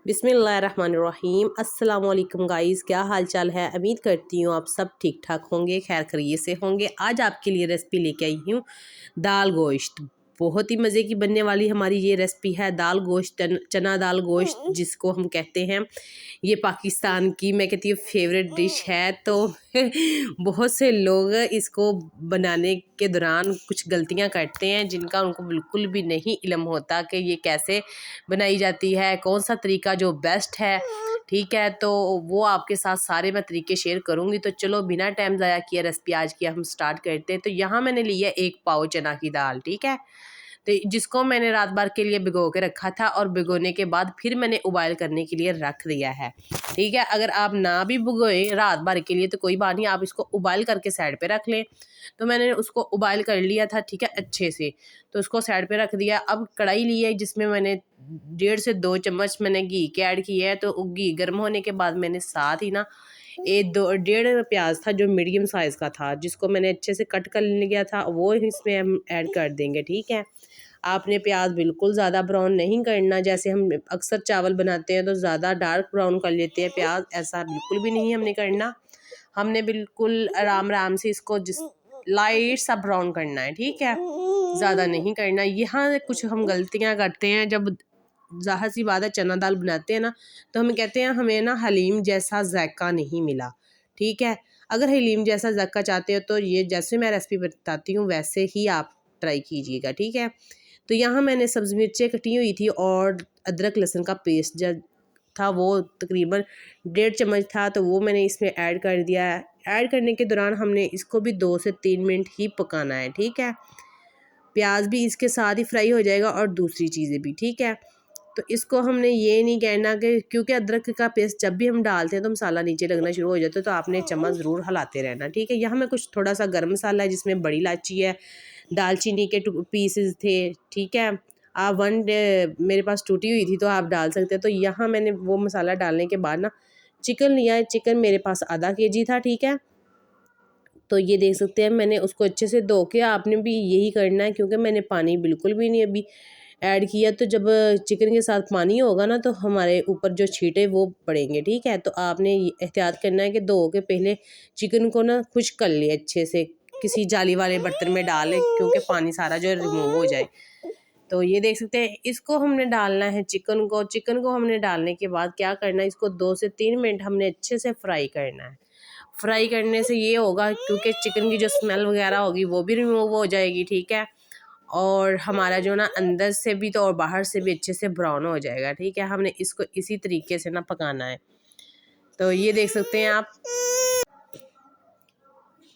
बिस्मिल्लाहिर्रहमानिर्रहीम। अस्सलाम वालेकुम गाइस, क्या हाल चाल है। उम्मीद करती हूँ आप सब ठीक ठाक होंगे, खैर खैरियत से होंगे। आज आपके लिए रेसिपी लेके आई हूँ दाल गोश्त। बहुत ही मज़े की बनने वाली हमारी ये रेसिपी है दाल गोश्त, चना दाल गोश्त जिसको हम कहते हैं। ये पाकिस्तान की मैं कहती हूँ फेवरेट डिश है। तो बहुत से लोग इसको बनाने के दौरान कुछ गलतियां करते हैं जिनका उनको बिल्कुल भी नहीं इल्म होता कि ये कैसे बनाई जाती है, कौन सा तरीका जो बेस्ट है। ठीक है, तो वो आपके साथ सारे मैं तरीके शेयर करूँगी। तो चलो बिना टाइम ज़ाया किए रेसिपी आज की हम स्टार्ट करते हैं। तो यहाँ मैंने लिया 1 पाव चना की दाल, ठीक है, तो जिसको मैंने रात भर के लिए भिगो के रखा था और भिगोने के बाद फिर मैंने उबाइल करने के लिए रख दिया है। ठीक है, अगर आप ना भी भिगोए रात भर के लिए तो कोई बात नहीं, आप इसको उबाइल करके साइड पे रख लें। तो मैंने उसको उबाइल कर लिया था, ठीक है, अच्छे से। तो उसको साइड पे रख दिया। अब कढ़ाई ली है जिसमें मैंने 1.5 से 2 चम्मच मैंने घी के ऐड किया है। तो घी गर्म होने के बाद मैंने साथ ही ना 1-1.5 प्याज था जो मीडियम साइज़ का था, जिसको मैंने अच्छे से कट कर लिया था, वो इसमें हम ऐड कर देंगे। ठीक है, आपने प्याज बिल्कुल ज़्यादा ब्राउन नहीं करना, जैसे हम अक्सर चावल बनाते हैं तो ज़्यादा डार्क ब्राउन कर लेते हैं प्याज, ऐसा बिल्कुल भी नहीं हमने करना। हमने बिल्कुल आराम आराम से इसको जिस लाइट सा ब्राउन करना है, ठीक है, ज़्यादा नहीं करना। यहाँ कुछ हम गलतियाँ करते हैं जब ज़ाहिर सी बात है चना दाल बनाते हैं ना, तो हम कहते हैं हमें ना हलीम जैसा जायका नहीं मिला। ठीक है, अगर हलीम जैसा जायका चाहते हो तो ये जैसे मैं रेसिपी बताती हूँ वैसे ही आप ट्राई कीजिएगा। ठीक है, तो यहाँ मैंने सब्ज़ी मिर्चें कटी हुई थी और अदरक लहसुन का पेस्ट जो था वो तकरीबन 1.5 चम्मच था, तो वो मैंने इसमें ऐड कर दिया है। ऐड करने के दौरान हमने इसको भी 2 से 3 मिनट ही पकाना है। ठीक है, प्याज भी इसके साथ ही फ्राई हो जाएगा और दूसरी चीज़ें भी। ठीक है, तो इसको हमने ये नहीं कहना कि क्योंकि अदरक का पेस्ट जब भी हम डालते हैं तो मसाला नीचे लगना शुरू हो जाता है, तो आपने चम्मच ज़रूर हिलाते रहना। ठीक है, यहाँ मैं कुछ थोड़ा सा गर्म मसाला है जिसमें बड़ी इलायची है, दालचीनी के पीसेस थे। ठीक है, आप मेरे पास टूटी हुई थी तो आप डाल सकते हैं। तो यहाँ मैंने वो मसाला डालने के बाद ना चिकन लिया है। चिकन मेरे पास आधा kg था। ठीक है, तो ये देख सकते हैं मैंने उसको अच्छे से धो के, आपने भी यही करना है क्योंकि मैंने पानी बिल्कुल भी नहीं अभी ऐड किया। तो जब चिकन के साथ पानी होगा ना तो हमारे ऊपर जो छींटे वो पड़ेंगे। ठीक है, तो आपने एहतियात करना है कि धो के पहले चिकन को ना खुश्क कर लिए अच्छे से, किसी जाली वाले बर्तन में डालें क्योंकि पानी सारा जो रिमूव हो जाए। तो ये देख सकते हैं इसको हमने डालना है चिकन को हमने डालने के बाद क्या करना है, इसको 2 से 3 मिनट हमने अच्छे से फ्राई करना है। फ्राई करने से ये होगा क्योंकि चिकन की जो स्मेल वगैरह होगी वो भी रिमूव हो जाएगी। ठीक है, और हमारा जो ना अंदर से भी तो और बाहर से भी अच्छे से ब्राउन हो जाएगा। ठीक है, हमने इसको इसी तरीके से ना पकाना है। तो ये देख सकते हैं आप,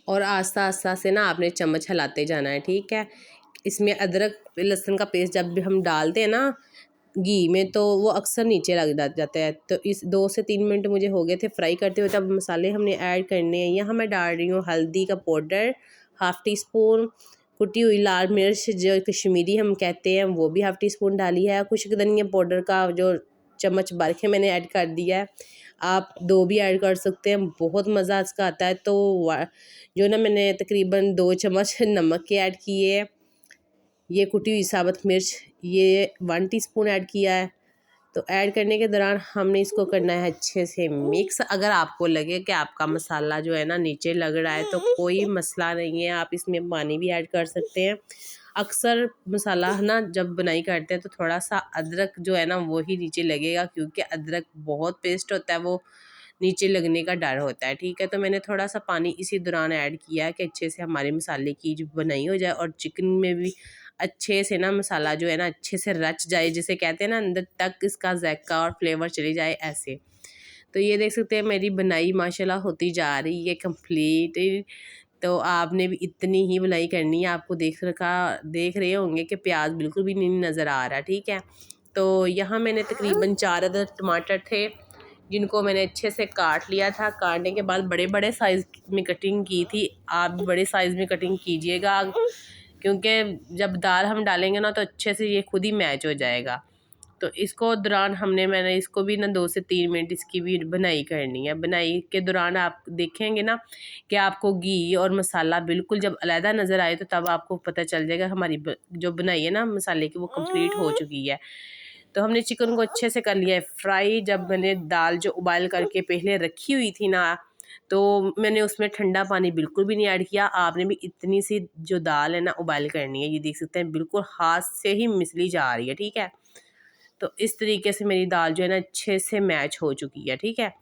और आस्ता आस्ता से ना आपने चम्मच हिलाते जाना है। ठीक है, इसमें अदरक लहसुन का पेस्ट जब भी हम डालते हैं ना घी में तो वो अक्सर नीचे लग जाता है। तो इस 2 से 3 मिनट मुझे हो गए थे फ्राई करते हुए। तब मसाले हमने ऐड करने हैं। यहाँ मैं डाल रही हूँ हल्दी का पाउडर 1/2 टीस्पून, कुटी हुई लाल मिर्च जो कश्मीरी हम कहते हैं वो भी 1/2 टीस्पून डाली है। कुछ धनिया पाउडर का जो चम्मच भर के मैंने ऐड कर दिया है, आप 2 भी ऐड कर सकते हैं, बहुत मज़ा इसका आता है। तो जो ना मैंने तकरीबन 2 चम्मच नमक के ऐड किए हैं। ये कुटी हुई साबुत मिर्च ये 1 टीस्पून ऐड किया है। तो ऐड करने के दौरान हमने इसको करना है अच्छे से मिक्स। अगर आपको लगे कि आपका मसाला जो है ना नीचे लग रहा है तो कोई मसला नहीं है, आप इसमें पानी भी ऐड कर सकते हैं। अक्सर मसाला ना जब बनाई करते हैं तो थोड़ा सा अदरक जो है ना वो ही नीचे लगेगा क्योंकि अदरक बहुत पेस्ट होता है, वो नीचे लगने का डर होता है। ठीक है, तो मैंने थोड़ा सा पानी इसी दौरान ऐड किया है कि अच्छे से हमारे मसाले की जो बनाई हो जाए और चिकन में भी अच्छे से ना मसाला जो है ना अच्छे से रच जाए, जिसे कहते हैं ना अंदर तक इसका जायका और फ्लेवर चली जाए ऐसे। तो ये देख सकते हैं मेरी बनाई माशाल्लाह होती जा रही है कंप्लीट। तो आपने भी इतनी ही बुनाई करनी है। आपको देख रहे होंगे कि प्याज बिल्कुल भी नहीं नज़र आ रहा। ठीक है, तो यहाँ मैंने तकरीबन 4 अदद टमाटर थे जिनको मैंने अच्छे से काट लिया था। काटने के बाद बड़े बड़े साइज़ में कटिंग की थी। आप भी बड़े साइज़ में कटिंग कीजिएगा क्योंकि जब दाल हम डालेंगे ना तो अच्छे से ये खुद ही मैच हो जाएगा। तो इसको दौरान मैंने इसको भी ना 2 से 3 मिनट इसकी भी बनाई करनी है। बनाई के दौरान आप देखेंगे ना कि आपको घी और मसाला बिल्कुल जब अलहदा नज़र आए तो तब आपको पता चल जाएगा हमारी जो बनाई है ना मसाले की वो कंप्लीट हो चुकी है। तो हमने चिकन को अच्छे से कर लिया है फ्राई। जब मैंने दाल जो उबाल करके पहले रखी हुई थी ना, तो मैंने उसमें ठंडा पानी बिल्कुल भी नहीं ऐड किया। आपने भी इतनी सी जो दाल है ना उबाल करनी है। ये देख सकते हैं बिल्कुल हाथ से ही मिसली जा रही है, ठीक है। तो इस तरीके से मेरी दाल जो है ना अच्छे से मैच हो चुकी है, ठीक है।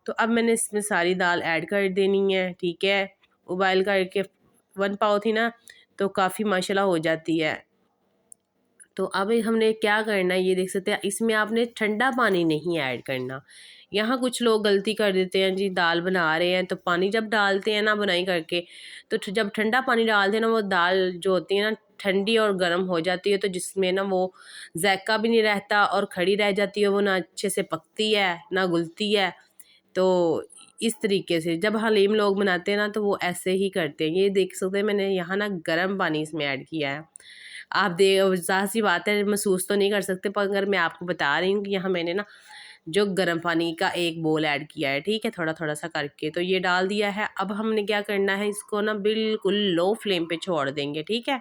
तो अब मैंने इसमें सारी दाल ऐड कर देनी है, ठीक है। उबाल करके 1 पाव थी ना, तो काफ़ी माशाल्लाह हो जाती है। तो अब हमने क्या करना है, ये देख सकते हैं इसमें आपने ठंडा पानी नहीं ऐड करना। यहाँ कुछ लोग गलती कर देते हैं जी, दाल बना रहे हैं तो पानी जब डालते हैं ना बुनाई करके, तो जब ठंडा पानी डालते हैं ना, वो दाल जो होती है ना ठंडी और गर्म हो जाती है, तो जिसमें ना वो जायका भी नहीं रहता और खड़ी रह जाती है, वो ना अच्छे से पकती है ना घुलती है। तो इस तरीके से जब हलीम लोग बनाते हैं ना, तो वो ऐसे ही करते हैं। ये देख सकते हैं मैंने यहाँ ना गर्म पानी इसमें ऐड किया है। आप ज़ाहिर सी बात है महसूस तो नहीं कर सकते, पर अगर मैं आपको बता रही हूँ कि यहाँ मैंने ना जो गर्म पानी का एक बोल ऐड किया है, ठीक है, थोड़ा थोड़ा सा करके, तो ये डाल दिया है। अब हमने क्या करना है, इसको ना बिल्कुल लो फ्लेम पे छोड़ देंगे, ठीक है।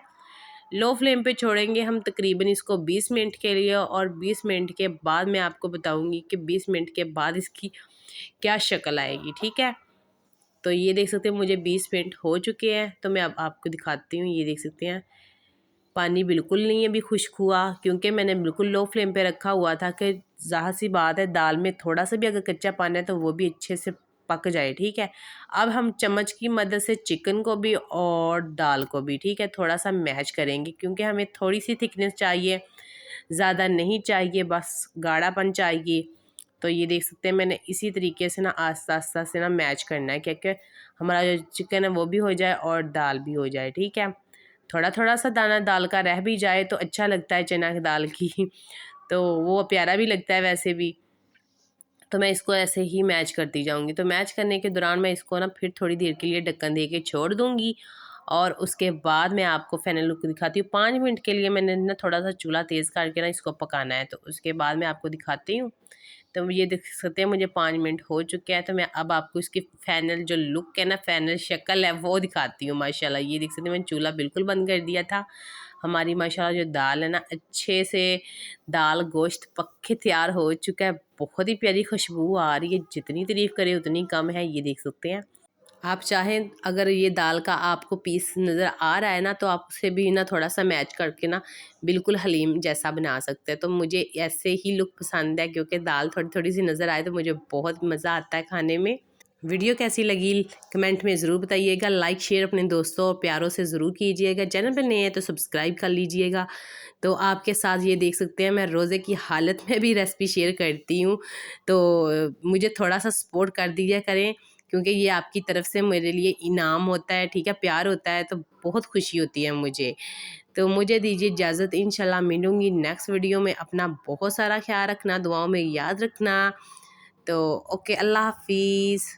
लो फ्लेम पे छोड़ेंगे हम तकरीबन इसको 20 मिनट के लिए, और 20 मिनट के बाद मैं आपको बताऊंगी कि 20 मिनट के बाद इसकी क्या शक्ल आएगी, ठीक है। तो ये देख सकते हैं मुझे 20 मिनट हो चुके हैं, तो मैं अब आपको दिखाती हूँ। ये देख सकते हैं पानी बिल्कुल नहीं अभी खुश्क हुआ, क्योंकि मैंने बिल्कुल लो फ्लेम पे रखा हुआ था कि ज़ाहिर सी बात है दाल में थोड़ा सा भी अगर कच्चा पानी है तो वो भी अच्छे से पक जाए, ठीक है। अब हम चम्मच की मदद से चिकन को भी और दाल को भी, ठीक है, थोड़ा सा मैश करेंगे, क्योंकि हमें थोड़ी सी थिकनेस चाहिए, ज़्यादा नहीं चाहिए, बस गाढ़ापन चाहिए। तो ये देख सकते हैं मैंने इसी तरीके से ना आस्ता आस्ता से ना मैच करना है, क्योंकि हमारा जो चिकन है वो भी हो जाए और दाल भी हो जाए, ठीक है। थोड़ा थोड़ा सा दाना दाल का रह भी जाए तो अच्छा लगता है, चना की दाल की तो वो प्यारा भी लगता है वैसे भी। तो मैं इसको ऐसे ही मैच करती जाऊंगी। तो मैच करने के दौरान मैं इसको ना फिर थोड़ी देर के लिए ढक्कन दे के छोड़ दूंगी, और उसके बाद मैं आपको फाइनल लुक दिखाती हूँ। 5 मिनट के लिए मैंने ना थोड़ा सा चूल्हा तेज़ करके ना इसको पकाना है, तो उसके बाद मैं आपको दिखाती हूँ। तो ये देख सकते हैं मुझे 5 मिनट हो चुके हैं, तो मैं अब आपको इसकी फाइनल जो लुक है ना, फाइनल शक्ल है वो दिखाती हूँ। माशाल्लाह ये देख सकते हैं मैंने चूल्हा बिल्कुल बंद कर दिया था। हमारी माशाल्लाह जो दाल है ना अच्छे से दाल गोश्त पक के तैयार हो चुका है। बहुत ही प्यारी खुशबू आ रही है, जितनी तारीफ़ करें उतनी कम है। ये देख सकते हैं आप चाहें, अगर ये दाल का आपको पीस नज़र आ रहा है ना, तो आप उसे भी ना थोड़ा सा मैच करके ना बिल्कुल हलीम जैसा बना सकते हैं। तो मुझे ऐसे ही लुक पसंद है, क्योंकि दाल थोड़ी थोड़ी सी नज़र आए तो मुझे बहुत मज़ा आता है खाने में। वीडियो कैसी लगी कमेंट में ज़रूर बताइएगा। लाइक शेयर अपने दोस्तों और प्यारों से ज़रूर कीजिएगा। चैनल पर नए हैं तो सब्सक्राइब कर लीजिएगा। तो आपके साथ ये देख सकते हैं मैं रोज़े की हालत में भी रेसिपी शेयर करती हूँ, तो मुझे थोड़ा सा सपोर्ट कर दीजिए करें, क्योंकि ये आपकी तरफ से मेरे लिए इनाम होता है, ठीक है, प्यार होता है, तो बहुत खुशी होती है मुझे। तो मुझे दीजिए इजाज़त, इंशाल्लाह मिलूँगी नेक्स्ट वीडियो में। अपना बहुत सारा ख्याल रखना, दुआओं में याद रखना। तो ओके, अल्लाह हाफिज़।